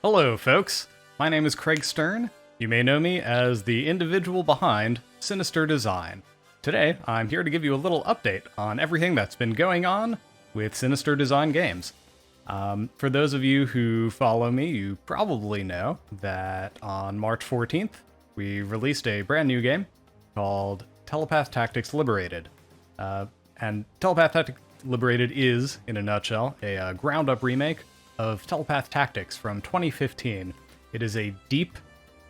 Hello, folks. My name is Craig Stern. You may know me as the individual behind Sinister Design. Today, I'm here to give you a little update on everything that's been going on with Sinister Design games. For those of you who follow me, you probably know that on March 14th, we released a brand new game called Telepath Tactics Liberated. And Telepath Tactics Liberated is, in a nutshell, a ground-up remake of Telepath Tactics from 2015. It is a deep,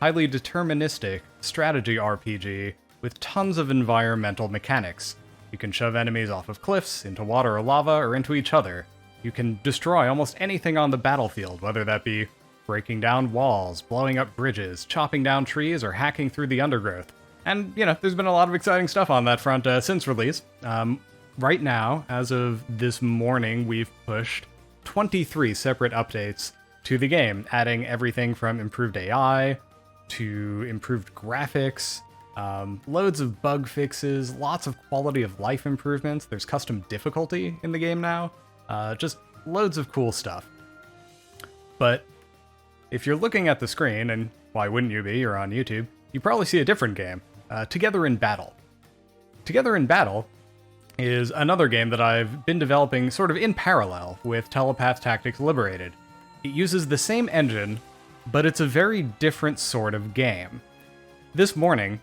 highly deterministic strategy RPG with tons of environmental mechanics. You can shove enemies off of cliffs, into water or lava, or into each other. You can destroy almost anything on the battlefield, whether that be breaking down walls, blowing up bridges, chopping down trees, or hacking through the undergrowth. And, there's been a lot of exciting stuff on that front since release. Right now, as of this morning, we've pushed 23 separate updates to the game, adding everything from improved AI to improved graphics, loads of bug fixes, lots of quality of life improvements. There's custom difficulty in the game now, just loads of cool stuff. But if you're looking at the screen, and why wouldn't you be, you're on YouTube, you probably see a different game, Together in Battle. Together in Battle is another game that I've been developing sort of in parallel with Telepath Tactics Liberated. It uses the same engine, but it's a very different sort of game. This morning,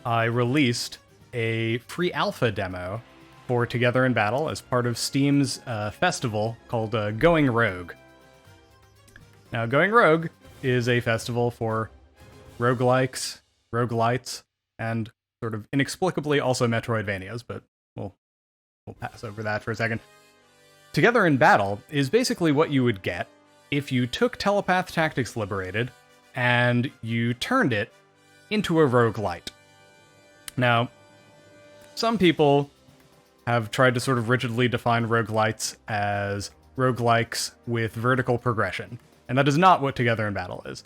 I released a free alpha demo for Together in Battle as part of Steam's festival called Going Rogue. Now, Going Rogue is a festival for roguelikes, roguelites, and sort of inexplicably also Metroidvanias, but we'll pass over that for a second. Together in Battle is basically what you would get if you took Telepath Tactics Liberated and you turned it into a roguelite. Now, some people have tried to sort of rigidly define roguelites as roguelikes with vertical progression, and that is not what Together in Battle is.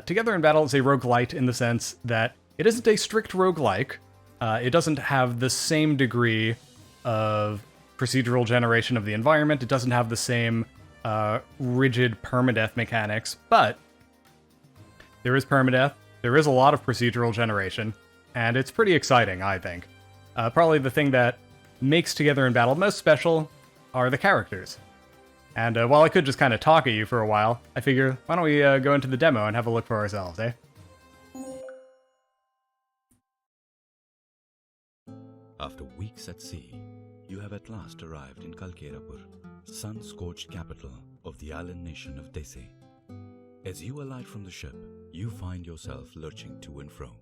Together in Battle is a roguelite in the sense that it isn't a strict roguelike. It doesn't have the same degree of procedural generation of the environment. It doesn't have the same rigid permadeath mechanics, but there is permadeath, there is a lot of procedural generation, and it's pretty exciting, I think. Probably the thing that makes Together in Battle most special are the characters. And while I could just kind of talk at you for a while, I figure, why don't we go into the demo and have a look for ourselves, eh? After weeks at sea, you have at last arrived in Kalkerapur, sun-scorched capital of the island nation of Desi. As you alight from the ship, you find yourself lurching to and fro,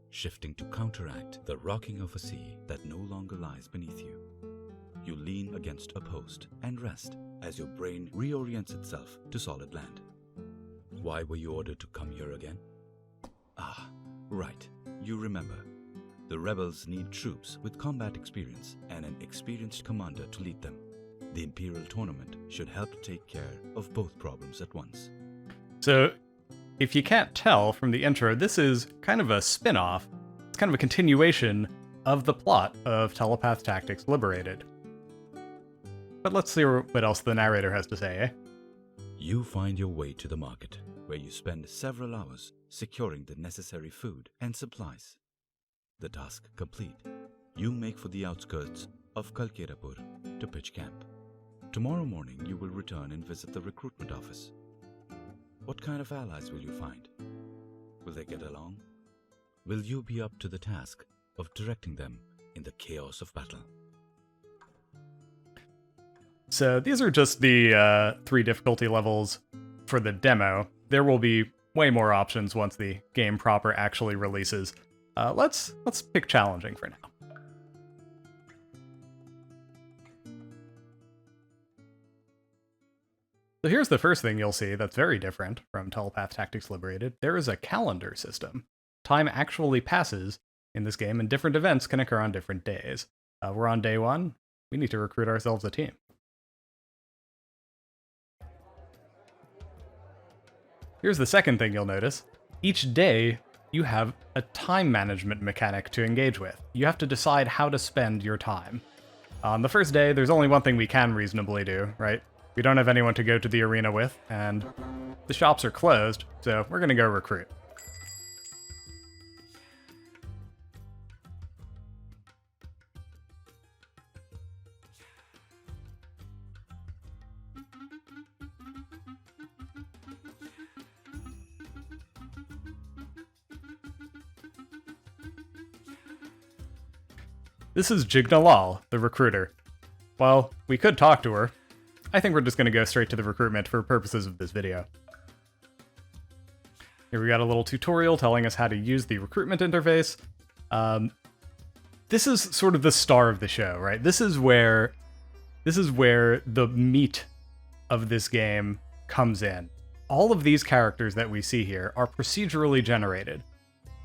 shifting to counteract the rocking of a sea that no longer lies beneath you. You lean against a post and rest as your brain reorients itself to solid land. Why were you ordered to come here again? Ah, right, you remember. The rebels need troops with combat experience and an experienced commander to lead them. The Imperial Tournament should help take care of both problems at once. So, if you can't tell from the intro, this is kind of a spin-off. It's kind of a continuation of the plot of Telepath Tactics Liberated. But let's see what else the narrator has to say, eh? You find your way to the market, where you spend several hours securing the necessary food and supplies. The task complete, you make for the outskirts of Kalkerapur to pitch camp. Tomorrow morning you will return and visit the recruitment office. What kind of allies will you find? Will they get along? Will you be up to the task of directing them in the chaos of battle? So these are just the 3 difficulty levels for the demo. There will be way more options once the game proper actually releases. Let's pick challenging for now. So here's the first thing you'll see that's very different from Telepath Tactics Liberated. There is a calendar system. Time actually passes in this game, and different events can occur on different days. We're on day 1. We need to recruit ourselves a team. Here's the second thing you'll notice. Each day, you have a time management mechanic to engage with. You have to decide how to spend your time. On the first day, there's only one thing we can reasonably do, right? We don't have anyone to go to the arena with, and the shops are closed, so we're gonna go recruit. This is Jignalal, the recruiter. Well, we could talk to her. I think we're just going to go straight to the recruitment for purposes of this video. Here we got a little tutorial telling us how to use the recruitment interface. This is sort of the star of the show, right? This is where the meat of this game comes in. All of these characters that we see here are procedurally generated.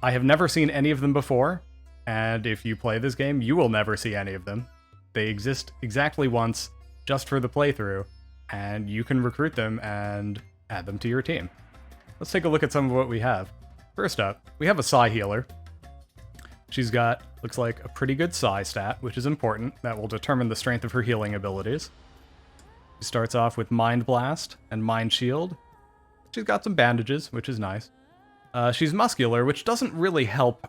I have never seen any of them before. And if you play this game, you will never see any of them. They exist exactly once, just for the playthrough, and you can recruit them and add them to your team. Let's take a look at some of what we have. First up, we have a Sci Healer. She's got, looks like, a pretty good Psi stat, which is important. That will determine the strength of her healing abilities. She starts off with Mind Blast and Mind Shield. She's got some bandages, which is nice. She's muscular, which doesn't really help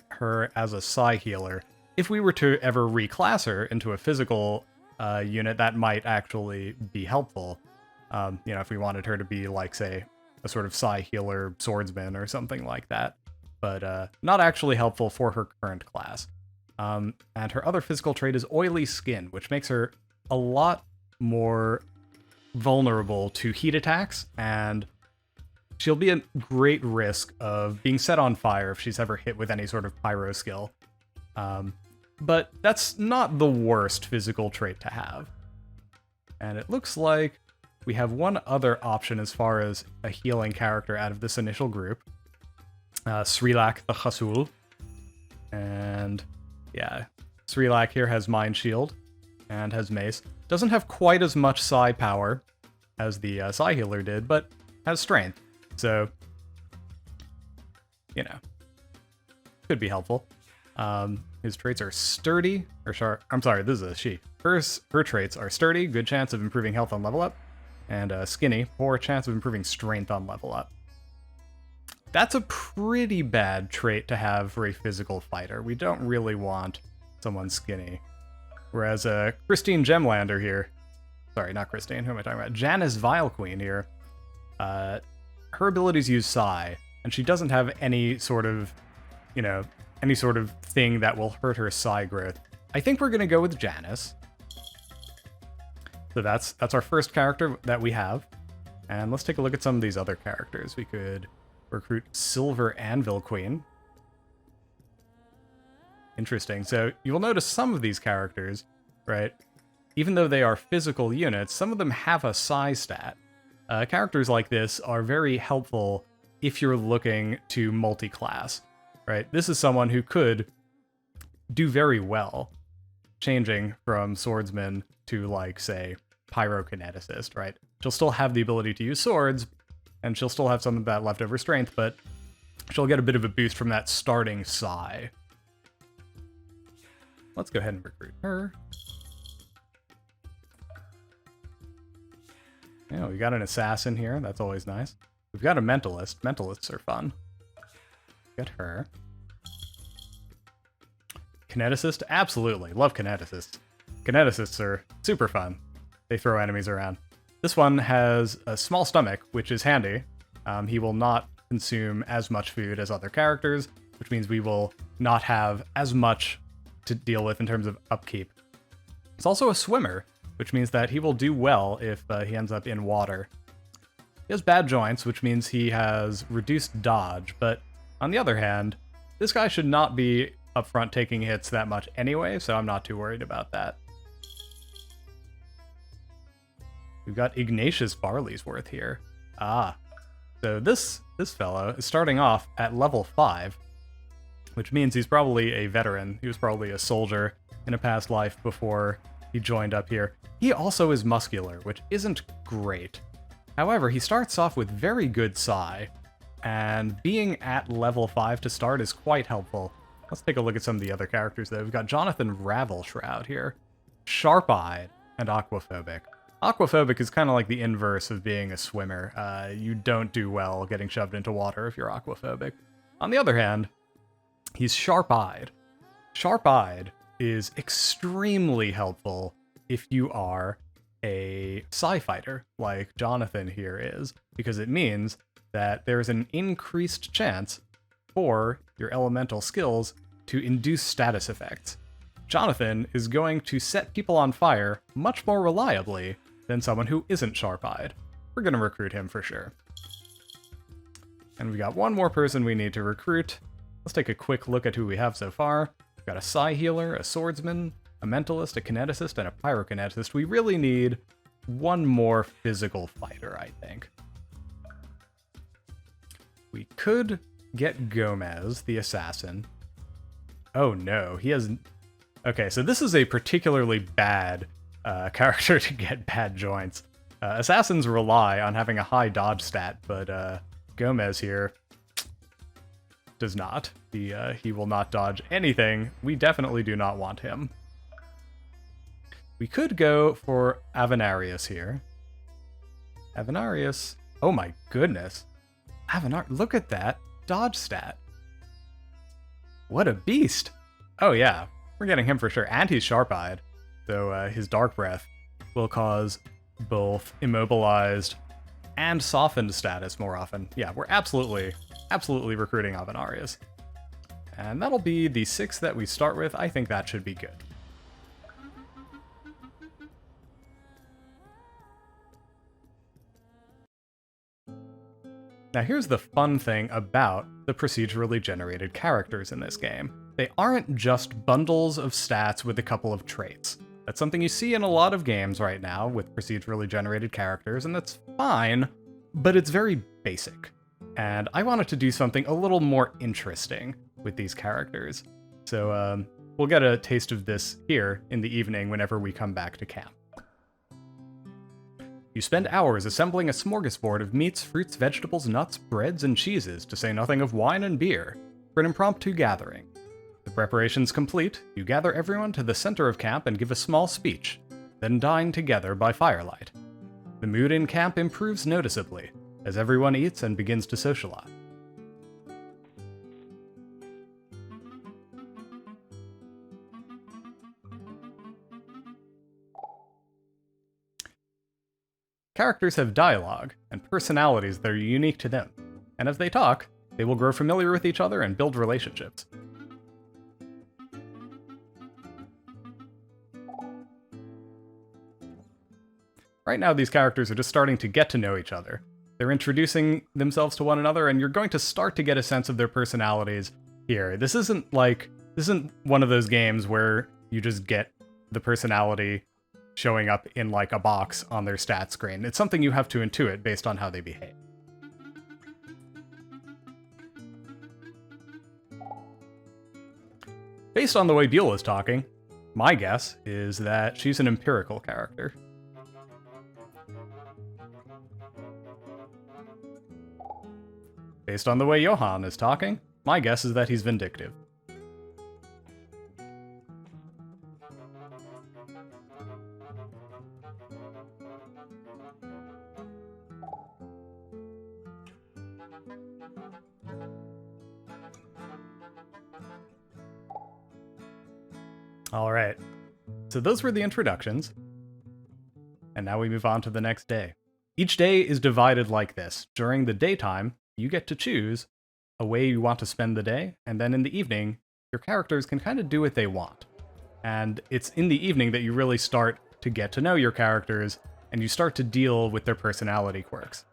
her as a Psi Healer. If we were to ever reclass her into a physical unit, that might actually be helpful. If we wanted her to be like, say, a sort of Psi Healer swordsman or something like that. But not actually helpful for her current class. And her other physical trait is Oily Skin, which makes her a lot more vulnerable to heat attacks, and she'll be at great risk of being set on fire if she's ever hit with any sort of pyro skill. But that's not the worst physical trait to have. And it looks like we have one other option as far as a healing character out of this initial group. Srilak the Hasul. And yeah, Srilak here has Mind Shield and has Mace. Doesn't have quite as much Psi power as the Sci Healer did, but has Strength. So, could be helpful. His traits are sturdy, or sharp. I'm sorry, this is a she. Her traits are sturdy, good chance of improving health on level up, and skinny, poor chance of improving strength on level up. That's a pretty bad trait to have for a physical fighter. We don't really want someone skinny. Whereas Christine Gemlander here, sorry, not Christine, who am I talking about? Janice Vile Queen here, her abilities use Psi, and she doesn't have any sort of, thing that will hurt her Psi growth. I think we're gonna go with Janice. So that's our first character that we have. And let's take a look at some of these other characters. We could recruit Silver Anvil Queen. Interesting. So you will notice some of these characters, right? Even though they are physical units, some of them have a Psi stat. Characters like this are very helpful if you're looking to multi-class, right? This is someone who could do very well changing from swordsman to, like, say, pyrokineticist, right? She'll still have the ability to use swords, and she'll still have some of that leftover strength, but she'll get a bit of a boost from that starting Psi. Let's go ahead and recruit her. Yeah, we got an assassin here. That's always nice. We've got a mentalist. Mentalists are fun. Get her. Kineticist? Absolutely. Love kineticists. Kineticists are super fun. They throw enemies around. This one has a small stomach, which is handy. He will not consume as much food as other characters, which means we will not have as much to deal with in terms of upkeep. He's also a swimmer, which means that he will do well if he ends up in water. He has bad joints, which means he has reduced dodge, but on the other hand, this guy should not be up front taking hits that much anyway, so I'm not too worried about that. We've got Ignatius Barleysworth here. So this fellow is starting off at level 5, which means he's probably a veteran. He was probably a soldier in a past life before he joined up here. He also is muscular, which isn't great. However, he starts off with very good Psi, and being at level 5 to start is quite helpful. Let's take a look at some of the other characters, though. We've got Jonathan Ravel Shroud here. Sharp-eyed and aquaphobic. Aquaphobic is kind of like the inverse of being a swimmer. You don't do well getting shoved into water if you're aquaphobic. On the other hand, he's sharp-eyed. Sharp-eyed is extremely helpful if you are a Sci fighter, like Jonathan here is, because it means that there's an increased chance for your elemental skills to induce status effects. Jonathan is going to set people on fire much more reliably than someone who isn't sharp-eyed. We're going to recruit him for sure. And we got one more person we need to recruit. Let's take a quick look at who we have so far. We've got a Sci Healer, a Swordsman, a Mentalist, a Kineticist, and a Pyrokineticist. We really need one more physical fighter, I think. We could get Gomez, the Assassin. Oh no, he has... Okay, so this is a particularly bad character to get bad joints. Assassins rely on having a high dodge stat, but Gomez here does not. He will not dodge anything. We definitely do not want him. We could go for Avenarius here. Avenarius... Oh my goodness. Look at that dodge stat. What a beast. Oh yeah, we're getting him for sure. And he's sharp-eyed, so his Dark Breath will cause both immobilized and softened status more often. Yeah, we're absolutely recruiting Avenarius. And that'll be the 6 that we start with. I think that should be good. Now here's the fun thing about the procedurally generated characters in this game. They aren't just bundles of stats with a couple of traits. That's something you see in a lot of games right now with procedurally generated characters, and that's fine, but it's very basic. And I wanted to do something a little more interesting with these characters. So we'll get a taste of this here in the evening whenever we come back to camp. You spend hours assembling a smorgasbord of meats, fruits, vegetables, nuts, breads, and cheeses, to say nothing of wine and beer, for an impromptu gathering. The preparations complete, you gather everyone to the center of camp and give a small speech, then dine together by firelight. The mood in camp improves noticeably, as everyone eats and begins to socialize. Characters have dialogue and personalities that are unique to them, and as they talk, they will grow familiar with each other and build relationships. Right now, these characters are just starting to get to know each other. They're introducing themselves to one another, and you're going to start to get a sense of their personalities here. This isn't one of those games where you just get the personality showing up in like a box on their stat screen. It's something you have to intuit based on how they behave. Based on the way Beulah's talking, my guess is that she's an empirical character. Based on the way Johann is talking, my guess is that he's vindictive. Alright, so those were the introductions, and now we move on to the next day. Each day is divided like this. During the daytime, you get to choose a way you want to spend the day, and then in the evening, your characters can kind of do what they want. And it's in the evening that you really start to get to know your characters, and you start to deal with their personality quirks.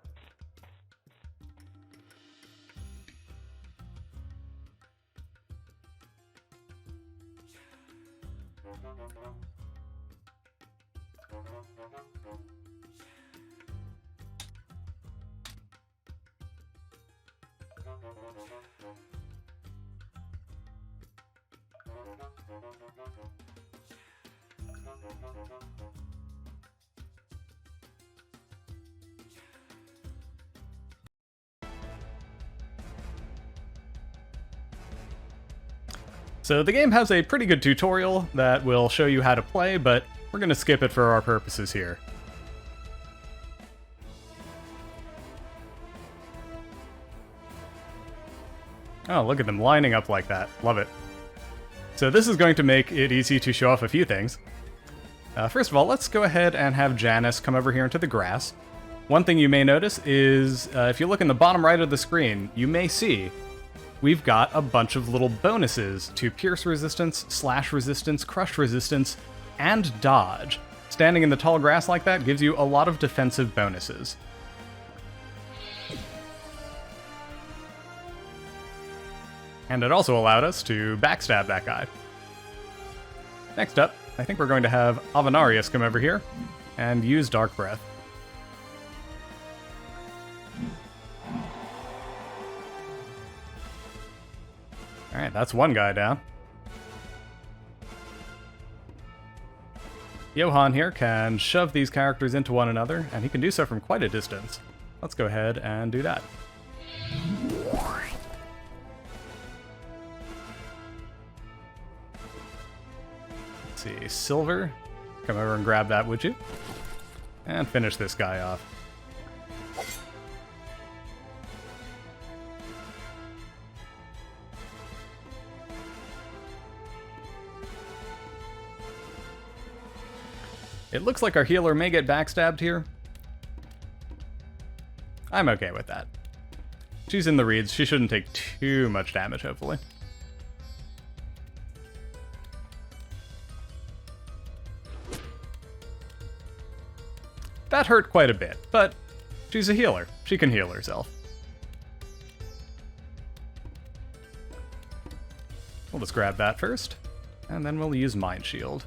So the game has a pretty good tutorial that will show you how to play, but we're going to skip it for our purposes here. Oh, look at them lining up like that. Love it. So this is going to make it easy to show off a few things. First of all, let's go ahead and have Janice come over here into the grass. One thing you may notice is, if you look in the bottom right of the screen, you may see we've got a bunch of little bonuses to pierce resistance, slash resistance, crush resistance, and dodge. Standing in the tall grass like that gives you a lot of defensive bonuses. And it also allowed us to backstab that guy. Next up, I think we're going to have Avenarius come over here and use Dark Breath. Alright, that's one guy down. Johann here can shove these characters into one another, and he can do so from quite a distance. Let's go ahead and do that. Let's see, Silver, come over and grab that, would you? And finish this guy off. It looks like our healer may get backstabbed here. I'm okay with that. She's in the reeds. She shouldn't take too much damage, hopefully. That hurt quite a bit, but she's a healer. She can heal herself. We'll just grab that first, and then we'll use Mind Shield.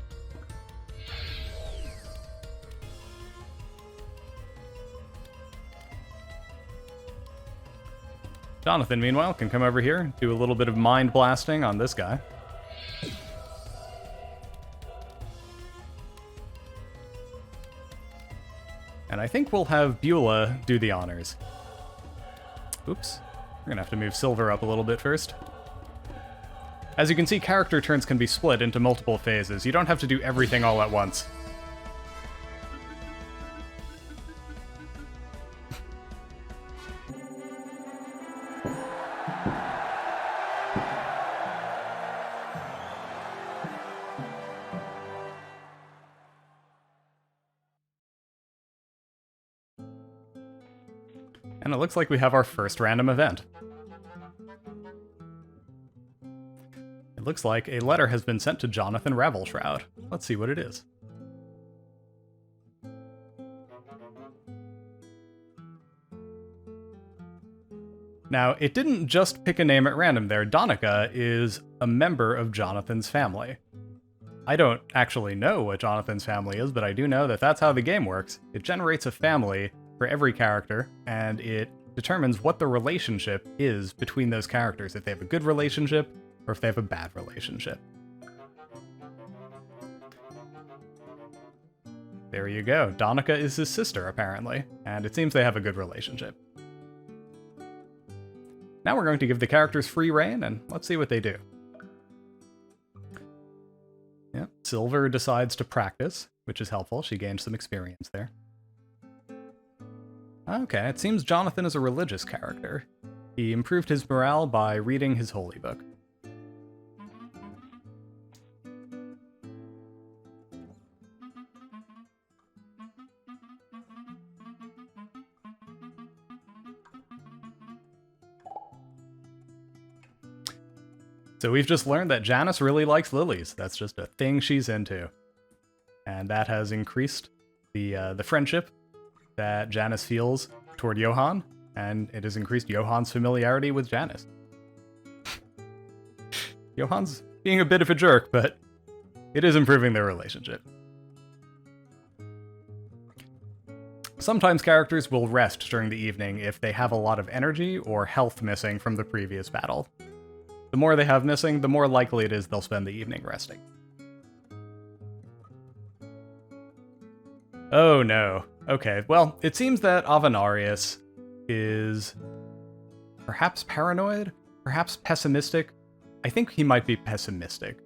Jonathan, meanwhile, can come over here, do a little bit of mind blasting on this guy. And I think we'll have Beulah do the honors. Oops. We're gonna have to move Silver up a little bit first. As you can see, character turns can be split into multiple phases. You don't have to do everything all at once. And it looks like we have our first random event. It looks like a letter has been sent to Jonathan Ravel Shroud. Let's see what it is. Now, it didn't just pick a name at random there. Donica is a member of Jonathan's family. I don't actually know what Jonathan's family is, but I do know that that's how the game works. It generates a family for every character, and it determines what the relationship is between those characters, if they have a good relationship or if they have a bad relationship. There you go. Donica is his sister, apparently, and it seems they have a good relationship. Now we're going to give the characters free reign, and let's see what they do. Yep, Silver decides to practice, which is helpful. She gains some experience there. Okay, it seems Jonathan is a religious character. He improved his morale by reading his holy book. So we've just learned that Janice really likes lilies. That's just a thing she's into. And that has increased the friendship that Janice feels toward Johann, and it has increased Johann's familiarity with Janice. Johann's being a bit of a jerk, but it is improving their relationship. Sometimes characters will rest during the evening if they have a lot of energy or health missing from the previous battle. The more they have missing, the more likely it is they'll spend the evening resting. Oh no. Okay, well, it seems that Avenarius is perhaps paranoid, perhaps pessimistic. I think he might be pessimistic.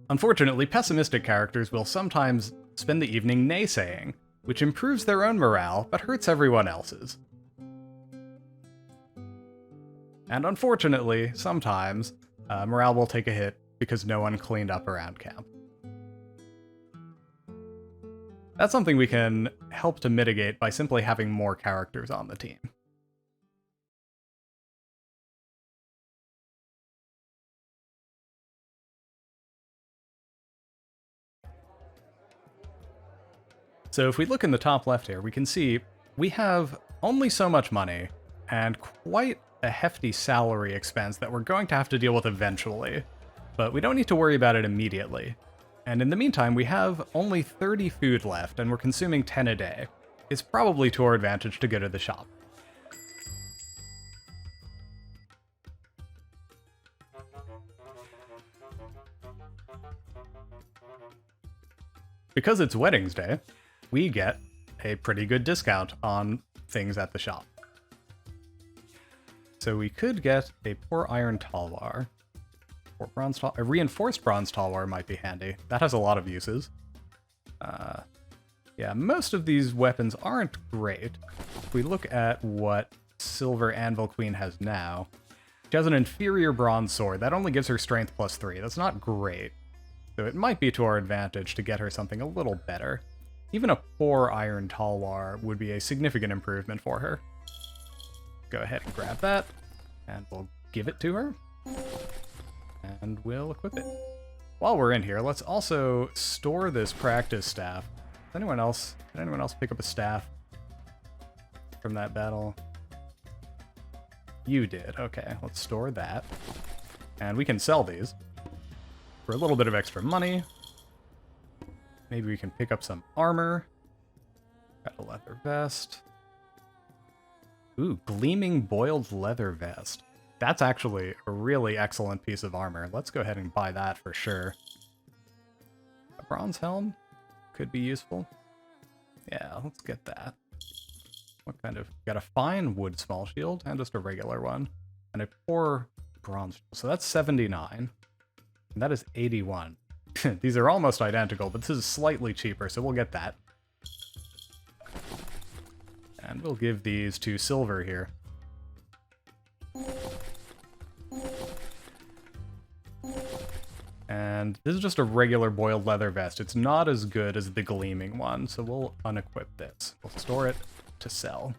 Unfortunately, pessimistic characters will sometimes spend the evening naysaying, which improves their own morale, but hurts everyone else's. And unfortunately, sometimes, morale will take a hit because no one cleaned up around camp. That's something we can help to mitigate by simply having more characters on the team. So if we look in the top left here, we can see we have only so much money and quite a hefty salary expense that we're going to have to deal with eventually, but we don't need to worry about it immediately. And in the meantime, we have only 30 food left and we're consuming 10 a day. It's probably to our advantage to go to the shop. Because it's Weddings Day, we get a pretty good discount on things at the shop. So we could get a poor iron talwar. Or a reinforced bronze talwar might be handy. That has a lot of uses. Yeah, most of these weapons aren't great. If we look at what Silver Anvil Queen has now, she has an inferior bronze sword. That only gives her strength +3. That's not great. So it might be to our advantage to get her something a little better. Even a poor iron talwar would be a significant improvement for her. Go ahead and grab that, and we'll give it to her. And we'll equip it. While we're in here, let's also store this practice staff. Did anyone else pick up a staff from that battle? You did. Okay, let's store that. And we can sell these for a little bit of extra money. Maybe we can pick up some armor. Got a leather vest. Ooh, gleaming boiled leather vest. That's actually a really excellent piece of armor. Let's go ahead and buy that for sure. A bronze helm could be useful. Yeah, let's get that. What kind of... Got a fine wood small shield and just a regular one. And a poor bronze shield. So that's 79. And that is 81. These are almost identical, but this is slightly cheaper, so we'll get that. And we'll give these to Silver here. And this is just a regular boiled leather vest. It's not as good as the gleaming one, so we'll unequip this. We'll store it to sell.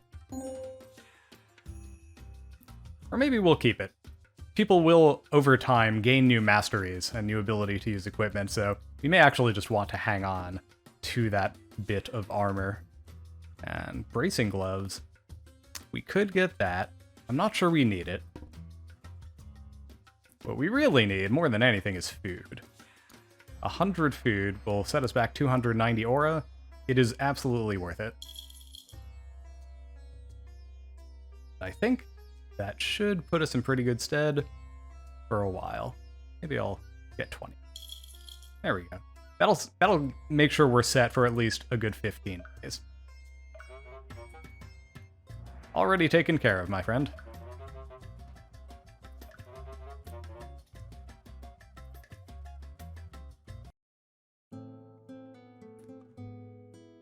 Or maybe we'll keep it. People will, over time, gain new masteries and new ability to use equipment, so we may actually just want to hang on to that bit of armor. And bracing gloves. We could get that. I'm not sure we need it. What we really need, more than anything, is food. 100 food will set us back 290 aura. It is absolutely worth it. I think that should put us in pretty good stead for a while. Maybe I'll get 20. There we go. That'll make sure we're set for at least a good 15 days. Already taken care of, my friend.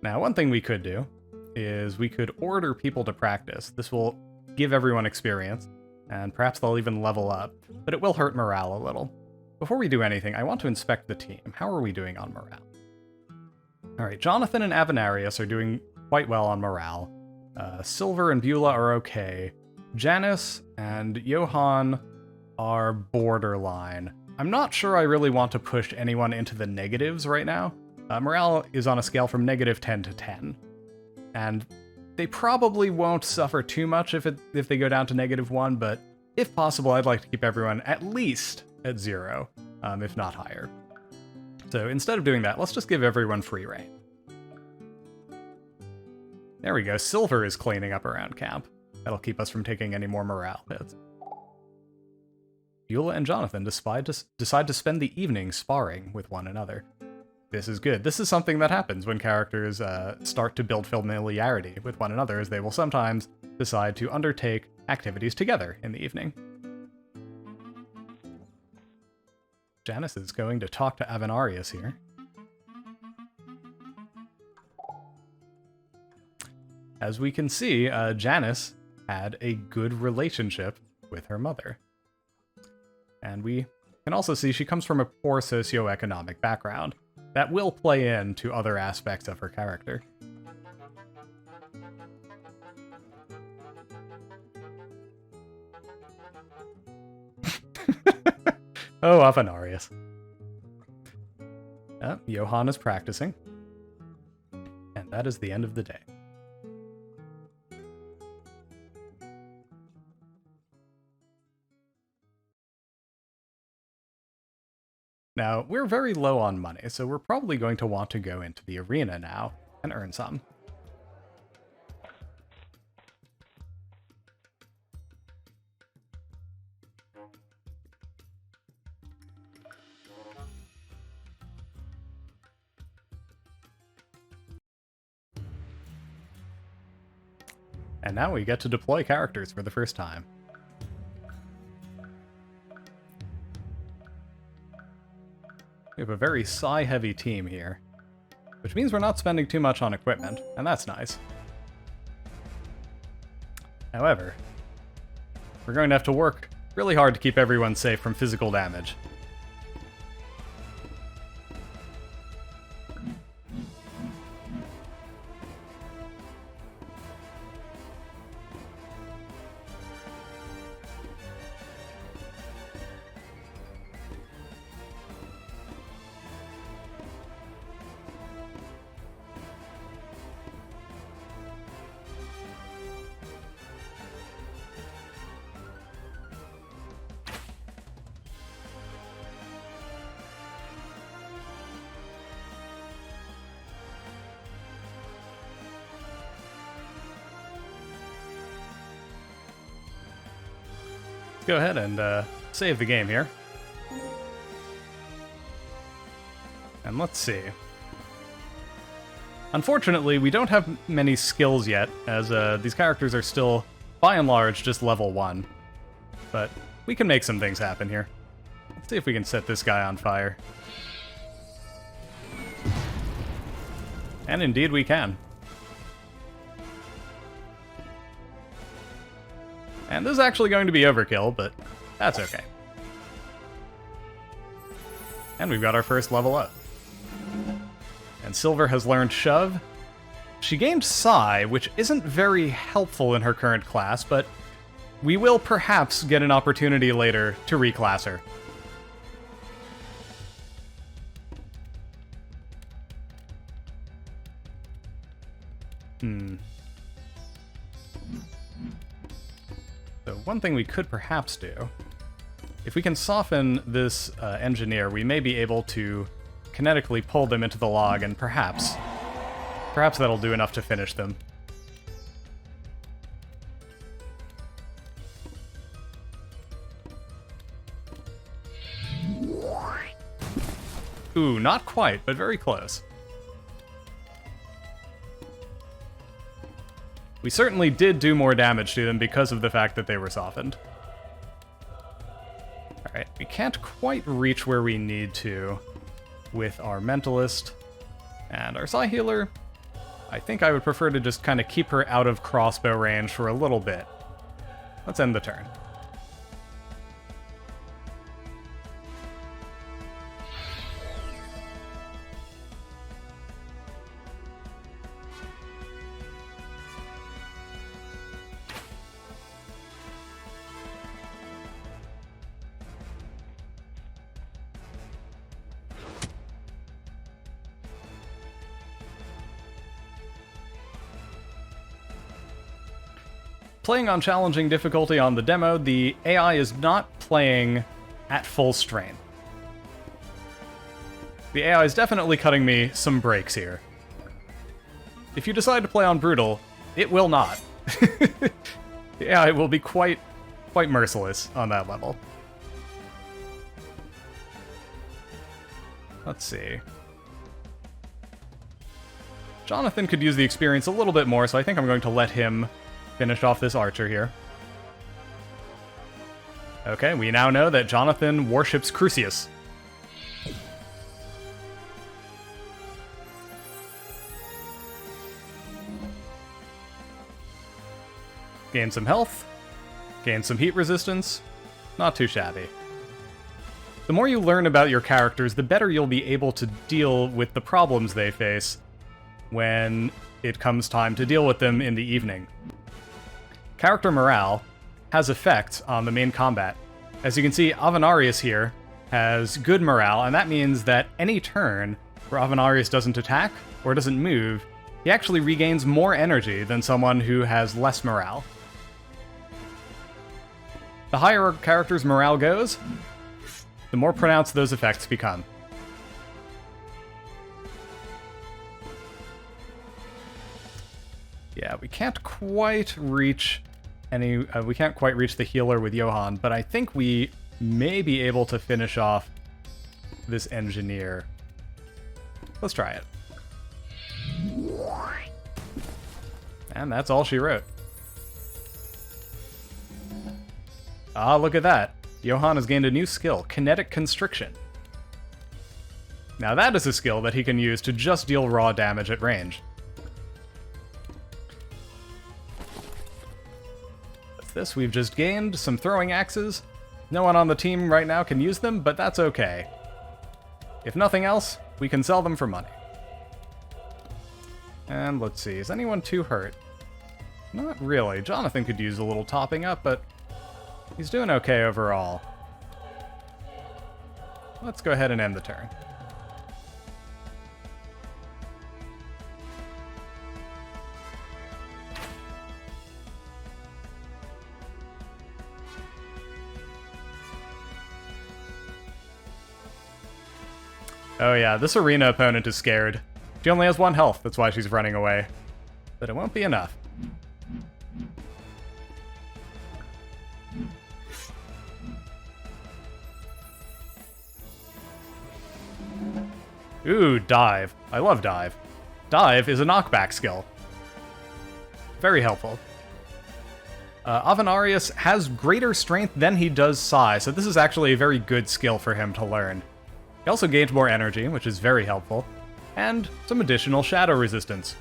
Now, one thing we could do is we could order people to practice. This will give everyone experience, and perhaps they'll even level up, but it will hurt morale a little. Before we do anything, I want to inspect the team. How are we doing on morale? Alright, Jonathan and Avenarius are doing quite well on morale. Silver and Beulah are okay. Janice and Johan are borderline. I'm not sure I really want to push anyone into the negatives right now. Morale is on a scale from -10 to 10. And they probably won't suffer too much if they go down to -1, but if possible, I'd like to keep everyone at least at 0, if not higher. So instead of doing that, let's just give everyone free reign. There we go, Silver is cleaning up around camp. That'll keep us from taking any more morale hits. Beulah and Jonathan decide to spend the evening sparring with one another. This is good. This is something that happens when characters start to build familiarity with one another, as they will sometimes decide to undertake activities together in the evening. Janice is going to talk to Avenarius here. As we can see, Janice had a good relationship with her mother. And we can also see she comes from a poor socioeconomic background. That will play into other aspects of her character. Oh, Afanarius. Johann is practicing. And that is the end of the day. Now, we're very low on money, so we're probably going to want to go into the arena now and earn some. And now we get to deploy characters for the first time. We have a very Sci-heavy team here, which means we're not spending too much on equipment, and that's nice. However, we're going to have to work really hard to keep everyone safe from physical damage. Go ahead and save the game here. And let's see. Unfortunately, we don't have many skills yet, as these characters are still, by and large, just level 1. But we can make some things happen here. Let's see if we can set this guy on fire. And indeed we can. And this is actually going to be overkill, but that's okay. And we've got our first level up. And Silver has learned Shove. She gained Psi, which isn't very helpful in her current class, but we will perhaps get an opportunity later to reclass her. So one thing we could perhaps do, if we can soften this engineer, we may be able to kinetically pull them into the log, and perhaps that'll do enough to finish them. Ooh, not quite, but very close. We certainly did do more damage to them because of the fact that they were softened. Alright, we can't quite reach where we need to with our Mentalist. And our Sci Healer, I think I would prefer to just kind of keep her out of crossbow range for a little bit. Let's end the turn. Playing on challenging difficulty on the demo, the AI is not playing at full strain. The AI is definitely cutting me some breaks here. If you decide to play on brutal, it will not. The AI will be quite merciless on that level. Let's see. Jonathan could use the experience a little bit more, so I think I'm going to let him finish off this archer here. Okay, we now know that Jonathan worships Crucius. Gain some health. Gain some heat resistance. Not too shabby. The more you learn about your characters, the better you'll be able to deal with the problems they face when it comes time to deal with them in the evening. Character morale has effects on the main combat. As you can see, Avenarius here has good morale, and that means that any turn where Avenarius doesn't attack or doesn't move, he actually regains more energy than someone who has less morale. The higher a character's morale goes, the more pronounced those effects become. Yeah, we can't quite reach we can't quite reach the healer with Johann, but I think we may be able to finish off this engineer. Let's try it. And that's all she wrote. Ah, look at that. Johann has gained a new skill, Kinetic Constriction. Now that is a skill that he can use to just deal raw damage at range. With this, we've just gained some throwing axes. No one on the team right now can use them, but that's okay. If nothing else, we can sell them for money. And let's see, is anyone too hurt? Not really. Jonathan could use a little topping up, but he's doing okay overall. Let's go ahead and end the turn. Oh yeah, this arena opponent is scared. She only has 1 health, that's why she's running away. But it won't be enough. Ooh, dive. I love dive. Dive is a knockback skill. Very helpful. Avenarius has greater strength than he does Psi, so this is actually a very good skill for him to learn. He also gains more energy, which is very helpful, and some additional shadow resistance.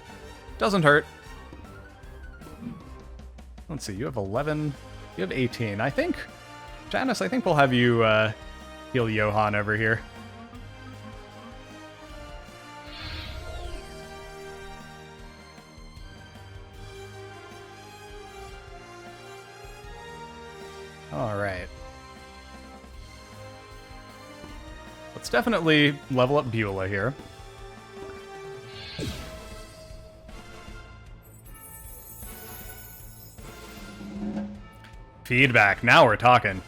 Doesn't hurt. Let's see, you have 11, you have 18. I think, Janice, I think we'll have you heal Johann over here. Alright. Let's definitely level up Beulah here. Feedback, now we're talking.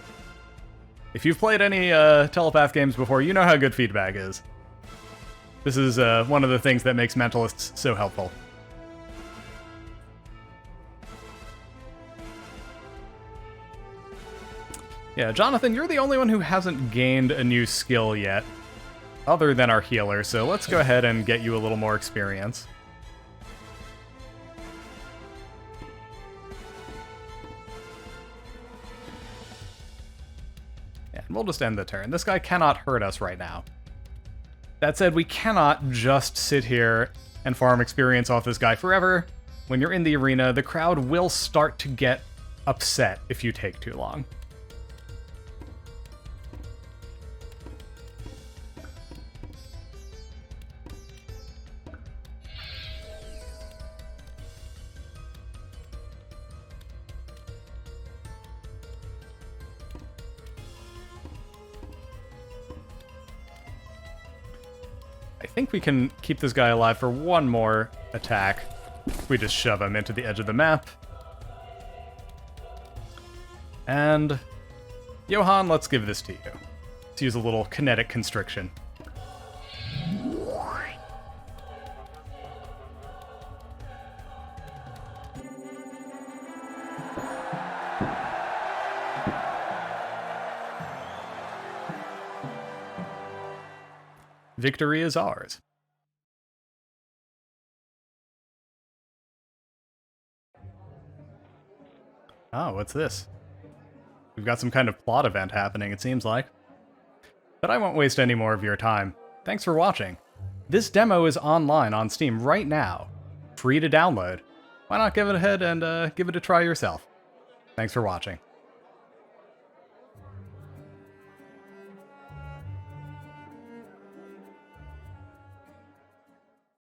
If you've played any Telepath games before, you know how good feedback is. This is one of the things that makes Mentalists so helpful. Yeah, Jonathan, you're the only one who hasn't gained a new skill yet, other than our healer, so let's go ahead and get you a little more experience. Yeah, and we'll just end the turn. This guy cannot hurt us right now. That said, we cannot just sit here and farm experience off this guy forever. When you're in the arena, the crowd will start to get upset if you take too long. I think we can keep this guy alive for one more attack. We just shove him into the edge of the map. And Johann, let's give this to you. Let's use a little kinetic constriction. Victory is ours. Oh, what's this? We've got some kind of plot event happening, it seems like. But I won't waste any more of your time. Thanks for watching. This demo is online on Steam right now, free to download. Why not give it ahead and give it a try yourself? Thanks for watching.